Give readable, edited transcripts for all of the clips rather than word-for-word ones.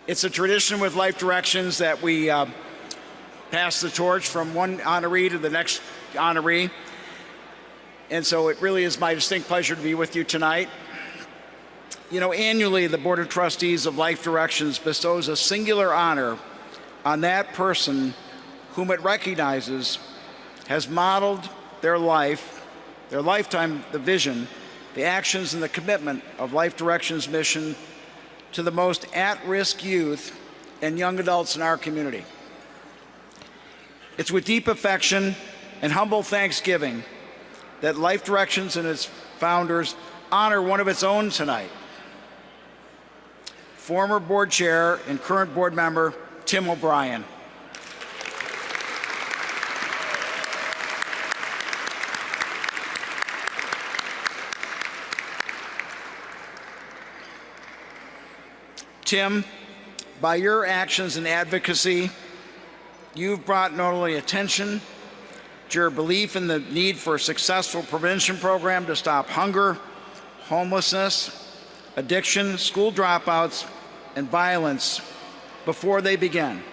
It's a tradition with Life Directions that we pass the torch from one honoree to the next honoree. And so it really is my distinct pleasure to be with you tonight. You know, annually, the Board of Trustees of Life Directions bestows a singular honor on that person whom it recognizes has modeled their life, their lifetime, the vision, the actions, and the commitment of Life Directions' mission to the most at-risk youth and young adults in our community. It's with deep affection and humble thanksgiving that Life Directions and its founders honor one of its own tonight. Former board chair and current board member, Tim O'Brien. Tim, by your actions and advocacy, you've brought not only attention to your belief in the need for a successful prevention program to stop hunger, homelessness, addiction, school dropouts, and violence before they begin.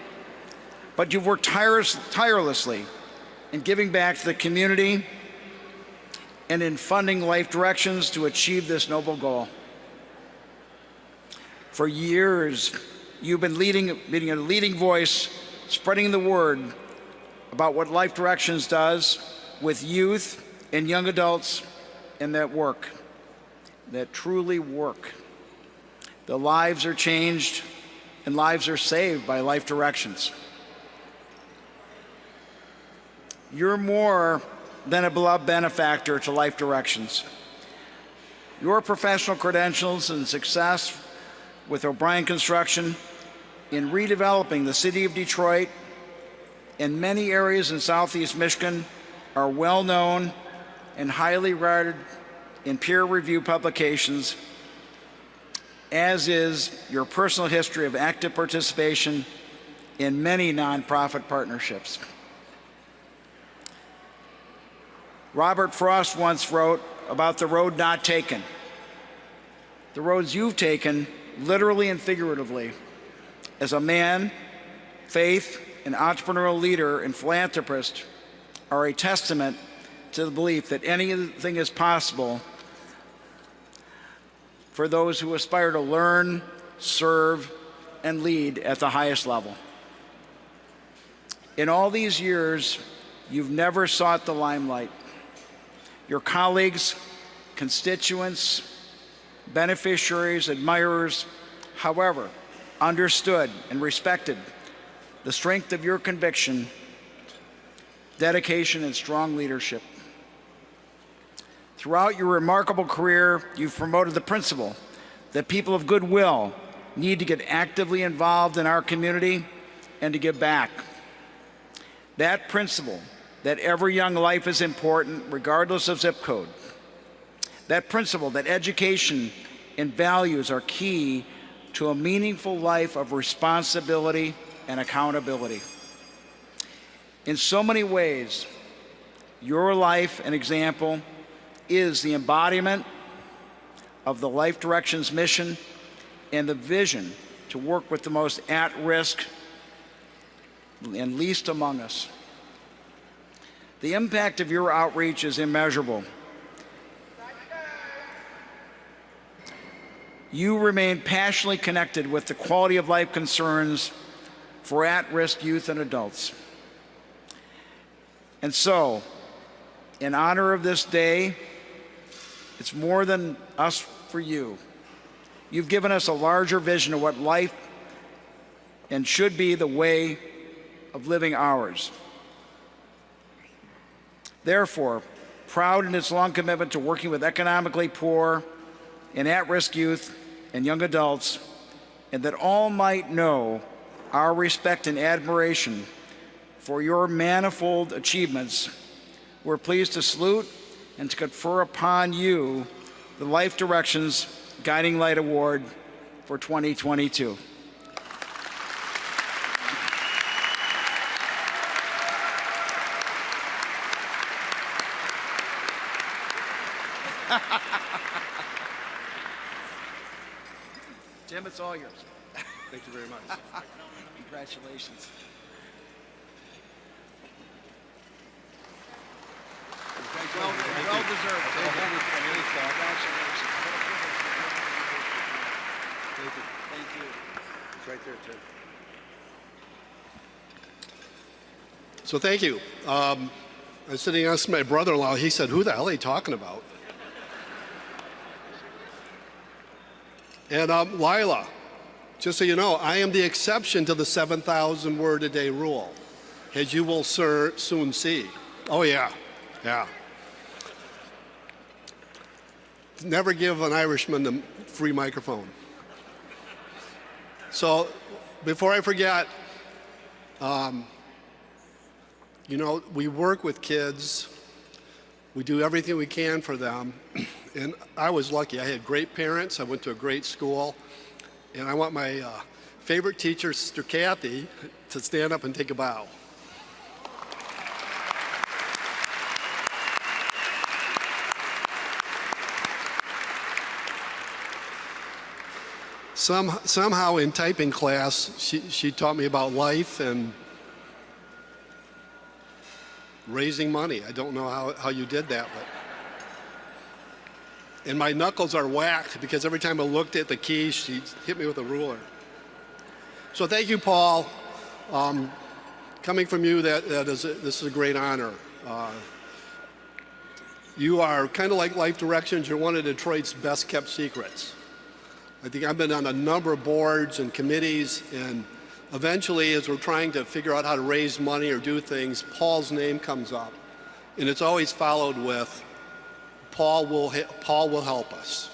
But you've worked tirelessly in giving back to the community and in funding Life Directions to achieve this noble goal. For years, you've been being a leading voice, spreading the word about what Life Directions does with youth and young adults in that work, that truly work. The lives are changed and lives are saved by Life Directions. You're more than a beloved benefactor to Life Directions. Your professional credentials and success with O'Brien Construction in redeveloping the city of Detroit and many areas in Southeast Michigan are well known and highly regarded in peer-reviewed publications, as is your personal history of active participation in many nonprofit partnerships. Robert Frost once wrote about the road not taken. The roads you've taken, literally and figuratively, as a man, faith, and entrepreneurial leader and philanthropist, are a testament to the belief that anything is possible for those who aspire to learn, serve, and lead at the highest level. In all these years, you've never sought the limelight. Your colleagues, constituents, beneficiaries, admirers, however, understood and respected the strength of your conviction, dedication, and strong leadership. Throughout your remarkable career, you've promoted the principle that people of goodwill need to get actively involved in our community and to give back. That principle, that every young life is important regardless of zip code. That principle that education and values are key to a meaningful life of responsibility and accountability. In so many ways, your life and example is the embodiment of the Life Directions mission and the vision to work with the most at-risk and least among us. The impact of your outreach is immeasurable. You remain passionately connected with the quality of life concerns for at-risk youth and adults. And so, in honor of this day, it's more than us for you. You've given us a larger vision of what life and should be the way of living ours. Therefore, proud in its long commitment to working with economically poor and at-risk youth and young adults, and that all might know our respect and admiration for your manifold achievements, we're pleased to salute and to confer upon you the Life Directions Guiding Light Award for 2022. Tim, it's all yours. Thank you very much. Congratulations. Well deserved. Congratulations. Thank you. Thank you. It's right there, Tim. So thank you. I was sitting next to my brother-in-law. He said, "Who the hell are you talking about?" And Lila, just so you know, I am the exception to the 7,000 word a day rule, as you will soon see. Oh yeah, yeah. Never give an Irishman the free microphone. So, before I forget, you know, we work with kids. We do everything we can for them. And I was lucky. I had great parents. I went to a great school. And I want my favorite teacher, Sister Kathy, to stand up and take a bow. Somehow in typing class, she taught me about life and raising money. I don't know how you did that, but. And my knuckles are whacked because every time I looked at the keys, she hit me with a ruler. So thank you, Paul. Coming from you, this is a great honor. You are kind of like Life Directions. You're one of Detroit's best kept secrets. I think I've been on a number of boards and committees, and eventually, as we're trying to figure out how to raise money or do things, Paul's name comes up. And it's always followed with, Paul will help us.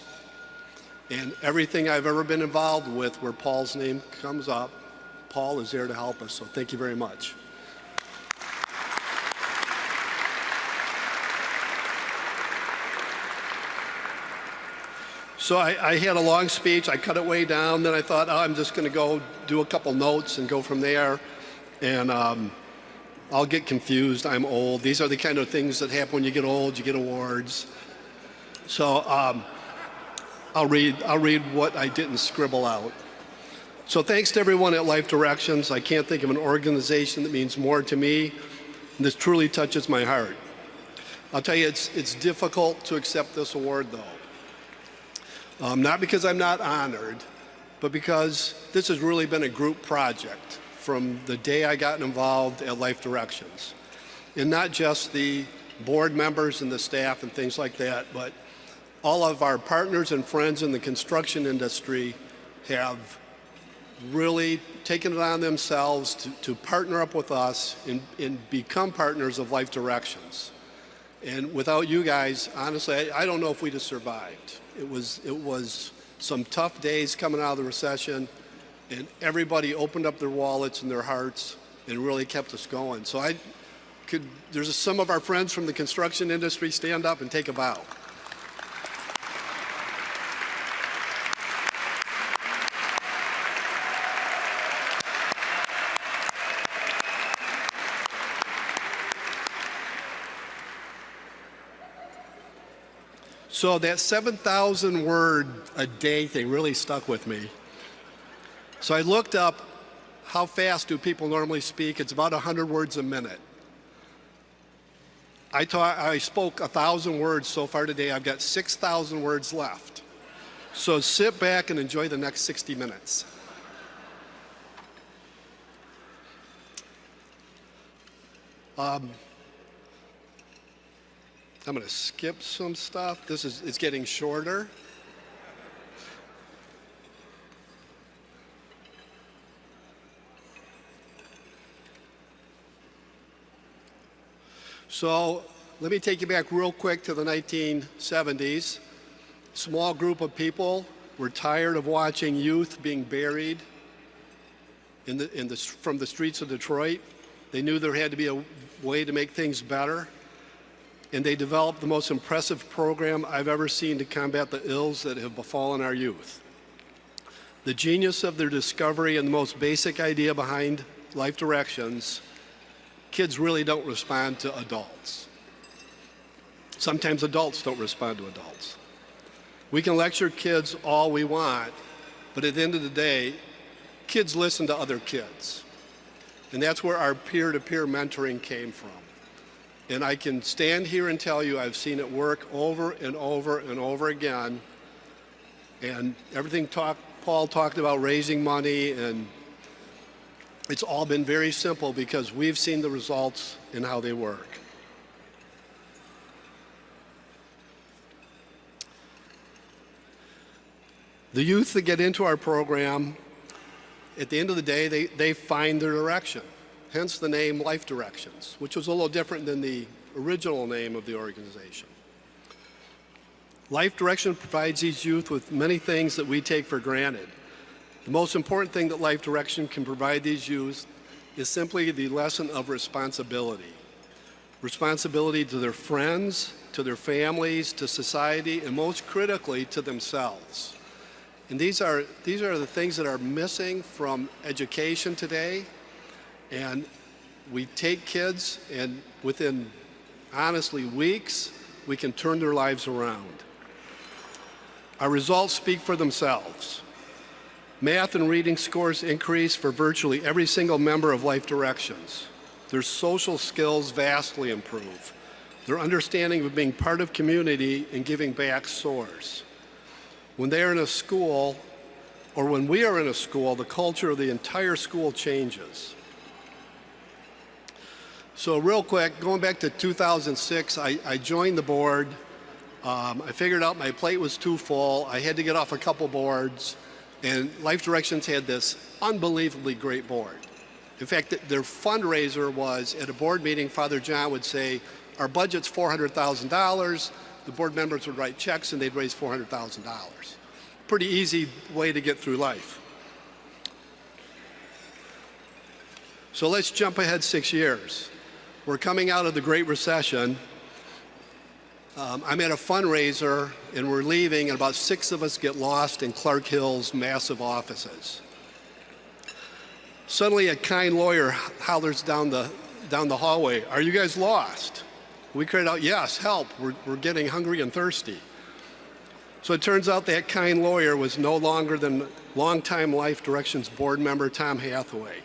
And everything I've ever been involved with where Paul's name comes up, Paul is there to help us. So thank you very much. So I had a long speech. I cut it way down. Then I thought, oh, I'm just going to go do a couple notes and go from there. And I'll get confused. I'm old. These are the kind of things that happen when you get old. You get awards. So I'll read what I didn't scribble out. So thanks to everyone at Life Directions. I can't think of an organization that means more to me. And this truly touches my heart. I'll tell you, it's difficult to accept this award, though. Not because I'm not honored, but because this has really been a group project from the day I got involved at Life Directions. And not just the board members and the staff and things like that, but all of our partners and friends in the construction industry have really taken it on themselves to partner up with us and become partners of Life Directions. And without you guys, honestly, I don't know if we'd have survived. It was some tough days coming out of the recession, and everybody opened up their wallets and their hearts and really kept us going. So there's some of our friends from the construction industry, stand up and take a bow. So that 7,000 word a day thing really stuck with me. So I looked up how fast do people normally speak. It's about 100 words a minute. I spoke 1,000 words so far today. I've got 6,000 words left. So sit back and enjoy the next 60 minutes. I'm going to skip some stuff. It's getting shorter. So let me take you back real quick to the 1970s. Small group of people were tired of watching youth being buried from the streets of Detroit. They knew there had to be a way to make things better. And they developed the most impressive program I've ever seen to combat the ills that have befallen our youth. The genius of their discovery and the most basic idea behind Life Directions, kids really don't respond to adults. Sometimes adults don't respond to adults. We can lecture kids all we want, but at the end of the day, kids listen to other kids. And that's where our peer-to-peer mentoring came from. And I can stand here and tell you I've seen it work over and over and over again. And everything Paul talked about, raising money, and it's all been very simple because we've seen the results in how they work. The youth that get into our program, at the end of the day, they find their direction. Hence the name Life Directions, which was a little different than the original name of the organization. Life Direction provides these youth with many things that we take for granted. The most important thing that Life Direction can provide these youth is simply the lesson of responsibility. Responsibility to their friends, to their families, to society, and most critically, to themselves. And these are the things that are missing from education today. And we take kids, and within, honestly, weeks, we can turn their lives around. Our results speak for themselves. Math and reading scores increase for virtually every single member of Life Directions. Their social skills vastly improve. Their understanding of being part of community and giving back soars. When they are in a school, or when we are in a school, the culture of the entire school changes. So real quick, going back to 2006, I joined the board. I figured out my plate was too full. I had to get off a couple boards, and Life Directions had this unbelievably great board. In fact, their fundraiser was, at a board meeting, Father John would say, our budget's $400,000. The board members would write checks and they'd raise $400,000. Pretty easy way to get through life. So let's jump ahead 6 years. We're coming out of the Great Recession. I'm at a fundraiser and we're leaving, and about 6 of us get lost in Clark Hill's massive offices. Suddenly a kind lawyer hollers down the hallway, "Are you guys lost?" We cried out, "Yes, help, we're getting hungry and thirsty." So it turns out that kind lawyer was no longer than longtime Life Directions board member Tom Hathaway.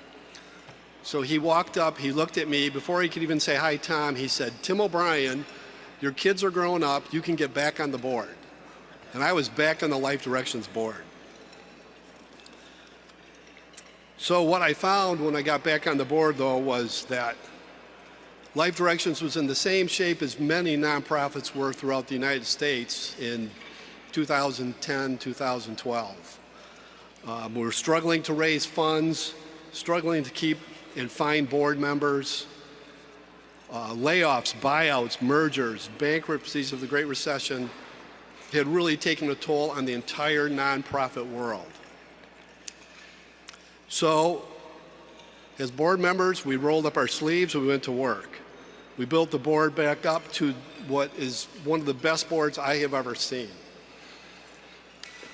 So he walked up, he looked at me, before he could even say, "Hi, Tom," he said, "Tim O'Brien, your kids are growing up, you can get back on the board." And I was back on the Life Directions board. So what I found when I got back on the board, though, was that Life Directions was in the same shape as many nonprofits were throughout the United States in 2010, 2012. We were struggling to raise funds, struggling to keep and find board members. Layoffs, buyouts, mergers, bankruptcies of the Great Recession had really taken a toll on the entire nonprofit world. So, as board members, we rolled up our sleeves and we went to work. We built the board back up to what is one of the best boards I have ever seen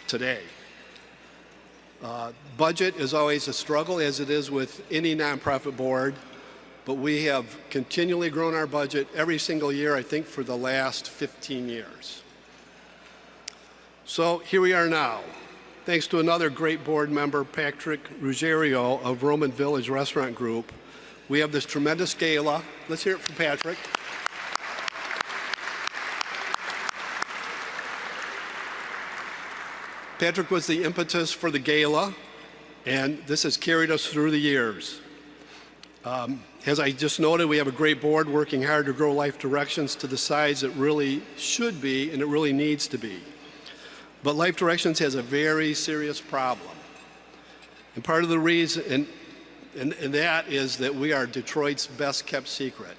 today. Budget is always a struggle, as it is with any nonprofit board, but we have continually grown our budget every single year, I think, for the last 15 years. So here we are now. Thanks to another great board member, Patrick Ruggiero of Roman Village Restaurant Group, we have this tremendous gala. Let's hear it from Patrick. Patrick was the impetus for the gala, and this has carried us through the years. As I just noted, we have a great board working hard to grow Life Directions to the size it really should be and it really needs to be. But Life Directions has a very serious problem. And part of the reason, and that is that we are Detroit's best kept secret.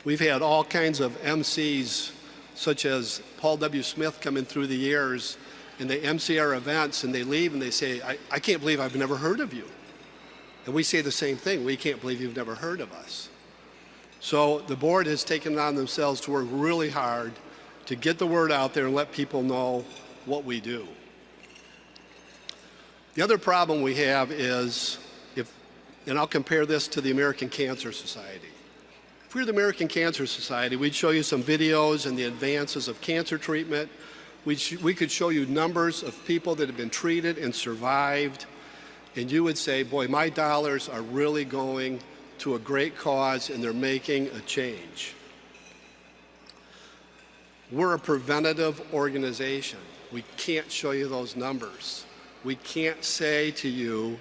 We've had all kinds of MCs, such as Paul W. Smith, come in through the years, and they MC our events, and they leave and they say, I can't believe I've never heard of you. And we say the same thing, we can't believe you've never heard of us. So the board has taken it on themselves to work really hard to get the word out there and let people know what we do. The other problem we have is, and I'll compare this to the American Cancer Society. If we were the American Cancer Society, we'd show you some videos and the advances of cancer treatment. We could show you numbers of people that have been treated and survived. and you would say, boy, my dollars are really going to a great cause and they're making a change. We're a preventative organization. We can't show you those numbers. We can't say to you,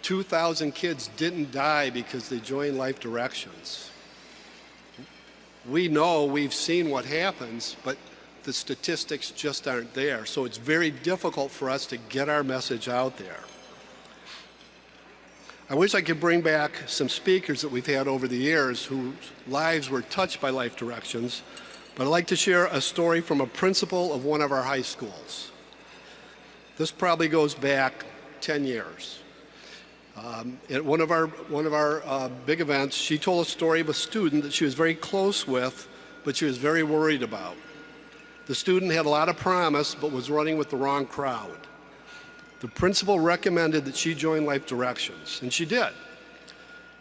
2,000 kids didn't die because they joined Life Directions. We know, we've seen what happens, but the statistics just aren't there. So it's very difficult for us to get our message out there. I wish I could bring back some speakers that we've had over the years whose lives were touched by Life Directions, but I'd like to share a story from a principal of one of our high schools. This probably goes back 10 years. At one of our big events, she told a story of a student that she was very close with, but she was very worried about. The student had a lot of promise, but was running with the wrong crowd. The principal recommended that she join Life Directions, and she did.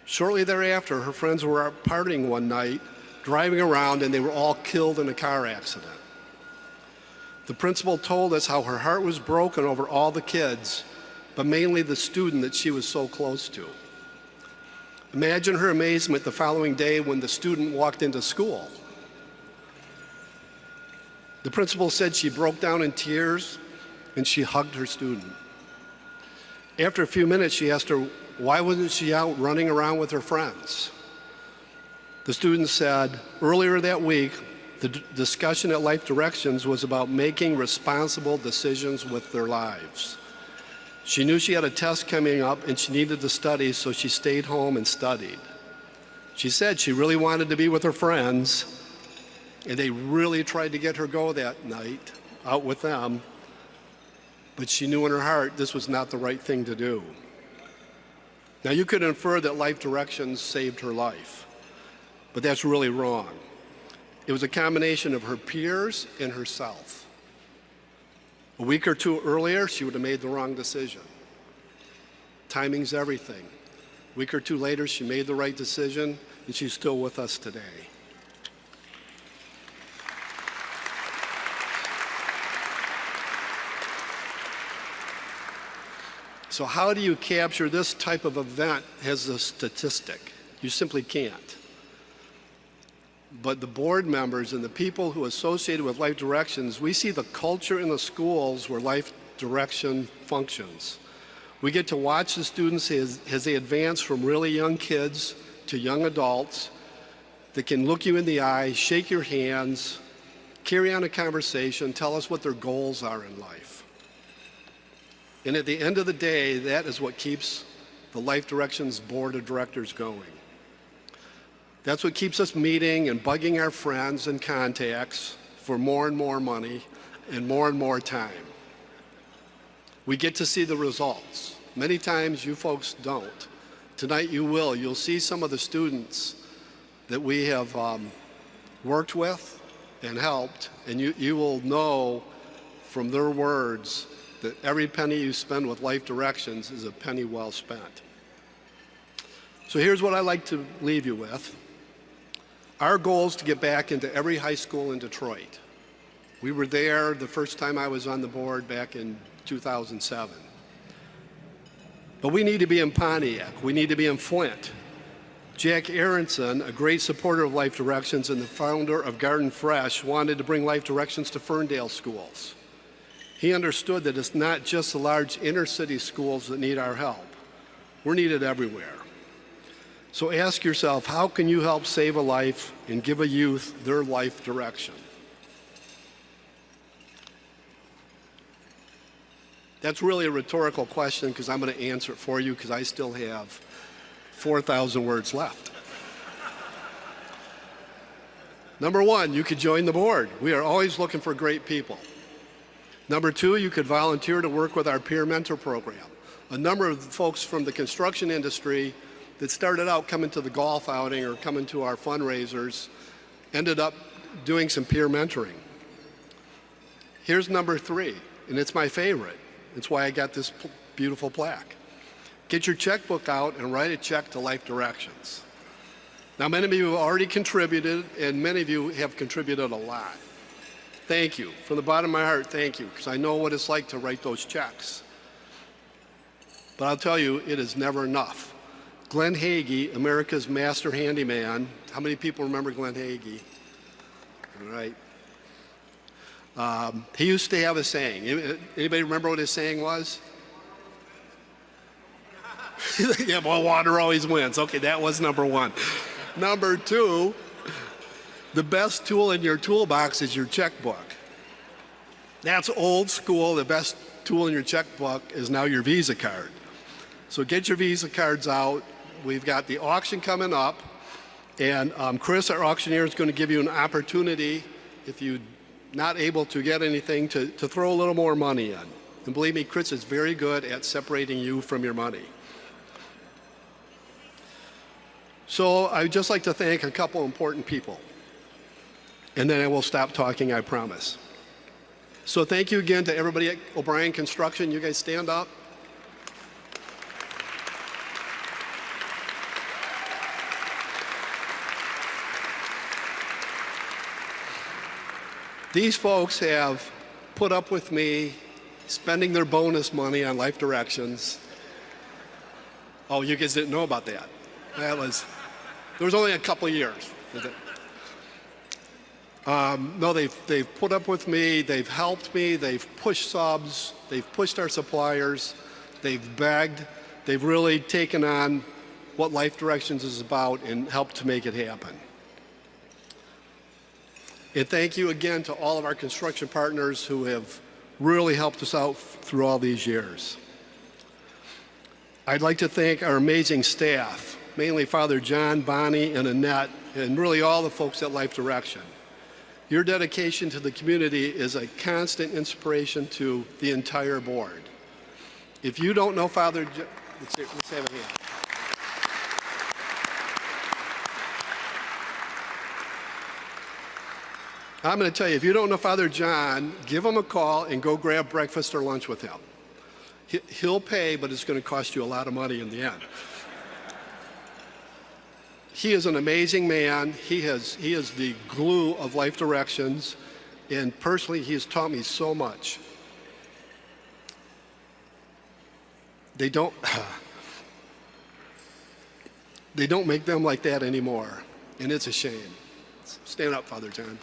Shortly thereafter, her friends were out partying one night, driving around, and they were all killed in a car accident. The principal told us how her heart was broken over all the kids, but mainly the student that she was so close to. Imagine her amazement the following day when the student walked into school. The principal said she broke down in tears and she hugged her student. After a few minutes, she asked her, why wasn't she out running around with her friends? The student said, earlier that week, the discussion at Life Directions was about making responsible decisions with their lives. She knew she had a test coming up and she needed to study, so she stayed home and studied. She said she really wanted to be with her friends, and they really tried to get her go that night out with them, but she knew in her heart this was not the right thing to do. Now, you could infer that Life Directions saved her life, but that's really wrong. It was a combination of her peers and herself. A week or two earlier, she would have made the wrong decision. Timing's everything. A week or two later, she made the right decision, and she's still with us today. So how do you capture this type of event as a statistic? You simply can't. But the board members and the people who are associated with Life Directions, we see the culture in the schools where Life Direction functions. We get to watch the students as they advance from really young kids to young adults that can look you in the eye, shake your hands, carry on a conversation, tell us what their goals are in life. And at the end of the day, that is what keeps the Life Directions Board of Directors going. That's what keeps us meeting and bugging our friends and contacts for more and more money and more time. We get to see the results. Many times you folks don't. Tonight you will. You'll see some of the students that we have worked with and helped, and you will know from their words that every penny you spend with Life Directions is a penny well spent. So here's what I'd like to leave you with. Our goal is to get back into every high school in Detroit. We were there the first time I was on the board back in 2007. But we need to be in Pontiac. We need to be in Flint. Jack Aronson, a great supporter of Life Directions and the founder of Garden Fresh, wanted to bring Life Directions to Ferndale schools. He understood that it's not just the large inner city schools that need our help. We're needed everywhere. So ask yourself, how can you help save a life and give a youth their life direction? That's really a rhetorical question because I'm going to answer it for you because I still have 4,000 words left. Number one, you could join the board. We are always looking for great people. Number two, you could volunteer to work with our peer mentor program. A number of folks from the construction industry that started out coming to the golf outing or coming to our fundraisers ended up doing some peer mentoring. Here's number three, and it's my favorite. It's why I got this beautiful plaque. Get your checkbook out and write a check to Life Directions. Now, many of you have already contributed, and many of you have contributed a lot. Thank you. From the bottom of my heart, thank you, because I know what it's like to write those checks. But I'll tell you, it is never enough. Glenn Hagee, America's master handyman. How many people remember Glenn Hagee? All right. He used to have a saying. Anybody remember what his saying was? Yeah, well, water always wins. Okay, that was number one. Number two, the best tool in your toolbox is your checkbook. That's old school. The best tool in your checkbook is now your Visa card. So get your Visa cards out. We've got the auction coming up, and Chris, our auctioneer, is going to give you an opportunity, if you're not able to get anything, to throw a little more money in. And believe me, Chris is very good at separating you from your money. So I'd just like to thank a couple important people, and then I will stop talking, I promise. So thank you again to everybody at O'Brien Construction. You guys stand up. These folks have put up with me spending their bonus money on Life Directions. Oh, you guys didn't know about that. There was only a couple of years. No, they've put up with me, they've helped me, they've pushed subs, they've pushed our suppliers, they've begged, they've really taken on what Life Directions is about and helped to make it happen. And thank you again to all of our construction partners who have really helped us out through all these years. I'd like to thank our amazing staff, mainly Father John, Bonnie, and Annette, and really all the folks at Life Direction. Your dedication to the community is a constant inspiration to the entire board. If you don't know Father John, let's have a hand. I'm going to tell you, if you don't know Father John, give him a call and go grab breakfast or lunch with him. He'll pay, but it's going to cost you a lot of money in the end. He is an amazing man. He is the glue of Life Directions, and personally, he has taught me so much. They don't make them like that anymore, and it's a shame. Stand up, Father John.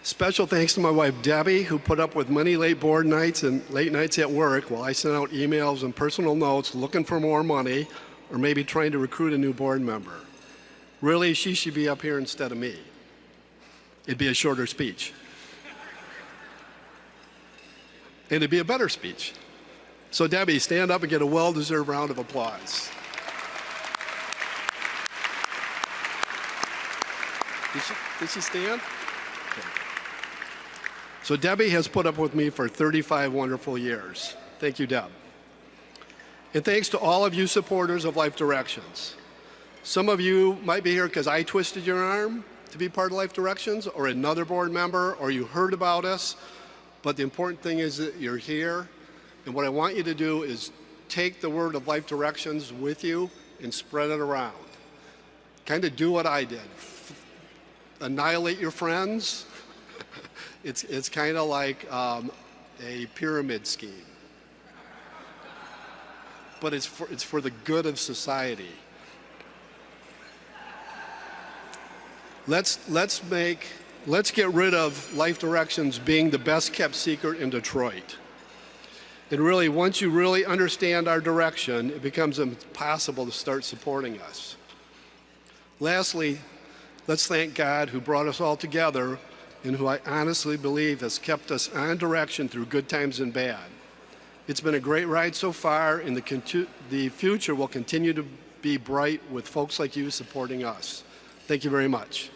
Special thanks to my wife, Debbie, who put up with many late board nights and late nights at work while I sent out emails and personal notes looking for more money or maybe trying to recruit a new board member. Really, she should be up here instead of me. It'd be a shorter speech. And it'd be a better speech. So Debbie, stand up and get a well-deserved round of applause. Did she stand? Okay. So Debbie has put up with me for 35 wonderful years. Thank you, Deb. And thanks to all of you supporters of Life Directions. Some of you might be here because I twisted your arm to be part of Life Directions, or another board member, or you heard about us. But the important thing is that you're here. And what I want you to do is take the word of Life Directions with you and spread it around. Kind of do what I did. Annihilate your friends. It's kind of like a pyramid scheme. But it's for the good of society. Let's get rid of Life Directions being the best kept secret in Detroit. And really, once you really understand our direction, it becomes impossible to start supporting us. Lastly, let's thank God who brought us all together and who I honestly believe has kept us on direction through good times and bad. It's been a great ride so far, and the future will continue to be bright with folks like you supporting us. Thank you very much.